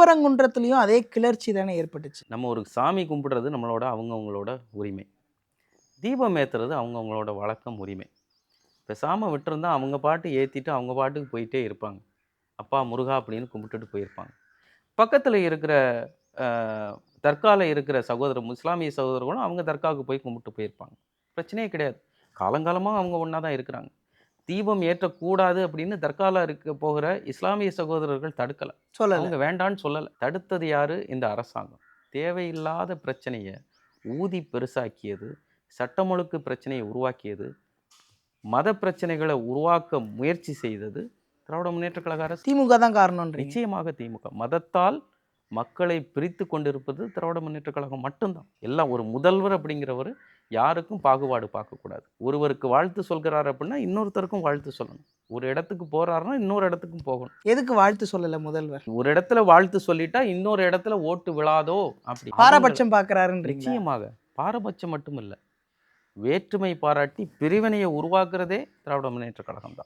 திருப்பரங்குன்றத்துலயும் அதே கிளர்ச்சி தானே ஏற்பட்டுச்சு. நம்ம ஒரு சாமி கும்பிடுறது நம்மளோட அவங்கவங்களோட உரிமை. தீபம் ஏத்துறது அவங்கவங்களோட வழக்கம், உரிமை. பேசாம விட்டிருந்தா அவங்க பாட்டு ஏத்திட்டு அவங்க பாட்டுக்கு போயிட்டே இருப்பாங்க. அப்பா முருகா அப்படின்னு கும்பிட்டுட்டு போயிருப்பாங்க. பக்கத்துல இருக்கிற அ தர்கால இருக்கிற இஸ்லாமிய சகோதரர்களும் அவங்க தர்காவுக்கு போய் கும்பிட்டு போயிருப்பாங்க. பிரச்சனையே கிடையாது. காலங்காலமா அவங்க ஒண்ணா தான் இருக்கிறாங்க. தீபம் ஏற்றக்கூடாது அப்படின்னு தர்கால போகிற இஸ்லாமிய சகோதரர்கள் தடுக்கல. சொல்லல. அவங்க வேண்டான்னு சொல்லல. தடுத்தது யாரு? இந்த அரசாங்கம். தேவையில்லாத பிரச்சனைய ஊதி பெருசாக்கியது, சட்டம் ஒழுங்கு பிரச்சனையை உருவாக்கியது, மத பிரச்சனைகள உருவாக்க முயற்சி செய்தது திராவிட முன்னேற்றக் கழக அரசு. திமுக தான் காரணம்ன்றீங்க. நிச்சயமாக திமுக. மதத்தால் மக்களை பிரித்து கொண்டிருப்பது திராவிட முன்னேற்றக் கழகம் மட்டும்தான். எல்லாம் ஒரு முதல்வர் அப்படிங்கிறவர் யாருக்கும் பாகுபாடு பார்க்கக்கூடாது. ஒருவருக்கு வாழ்த்து சொல்கிறார் அப்படின்னா இன்னொருத்தருக்கும் வாழ்த்து சொல்லணும். ஒரு இடத்துக்கு போறாருன்னா இன்னொரு இடத்துக்கும் போகணும். எதுக்கு வாழ்த்து சொல்லல முதல்வர்? ஒரு இடத்துல வாழ்த்து சொல்லிட்டா இன்னொரு இடத்துல ஓட்டு விழாதோ அப்படி. பாரபட்சம் பார்க்கறாருன்றீங்களா? நிச்சயமாக. பாரபட்சம் மட்டும் இல்ல. வேற்றுமை பாராட்டி பிரிவினையை உருவாக்குறதே திராவிட முன்னேற்றக் கழகம் தான்.